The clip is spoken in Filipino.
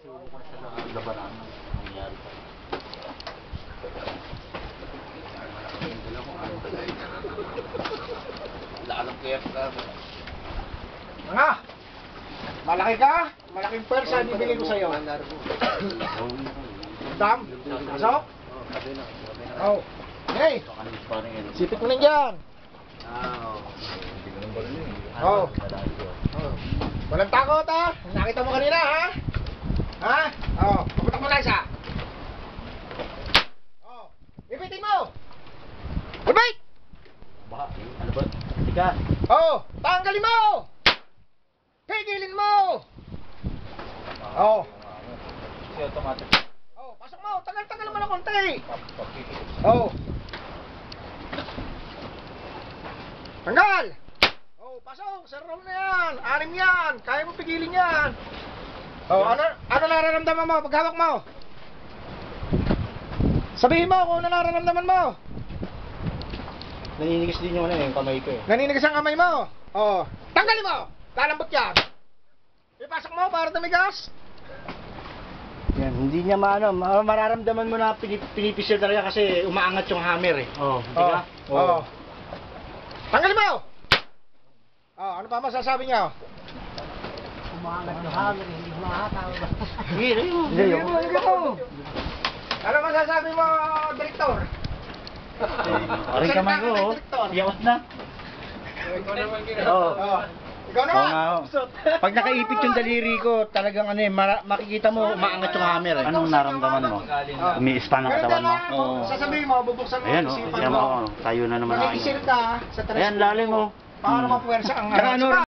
Labanan. Nangyari pa. Laalang kaya ka. Nga! Malaki ka? Malaking pwersa bibigay ko sa'yo. Dam? Pasok? Oh. Hey! Sipit mo lang dyan. Oh. Walang takot ha? Nakita mo kanina ha? Ha? Oh. Paputok mo lang isa. Oh. Ipitin mo! Ibit! Baka, ano ba? Tika. Oh. Tanggalin mo! Pigilin mo! Oh. Si automatic. Oh, pasok mo. Tagal-tagal mo na konti. Oh. Tanggal! Oh, pasok. Sa room na yan. 6 yan. Kaya mo pigilin yan. Oh, ano nararamdaman mo pag hawak mo? Sabihin mo kung ano nararamdaman mo. Naninigas din yung ano yung kamay ko eh. Naninigas ang kamay mo. Oh, tanggalin mo. Lalambot yan. Ipasok mo para tumigas. Yan, hindi niya mararamdaman mo na pinipisil talaga kasi umaangat yung hammer eh. Oh, hindi ka? Oh. Tanggalin mo! Oh, ano pa masasabi niya? Umaangat yung hammer, hindi makakatawa ba? Hindi mo. Ano masasabi mo, Direktor? Aring kamay ko, oh. Iyawat na. Ikaw naman Oo. Ikaw naman! Pag nakaipit yung daliri ko, talagang ano eh, makikita mo umaangat yung hammer eh. Anong naramdaman mo? Umiispa ng katawan mo? Oo. Sasabihin mo, bubuksan mo Ayan ang o, isipan ayan mo. mo, tayo na naman ang Mag-iisip ka sa Ayan, lalim mo. Paano mapuwersa ang Saka ano,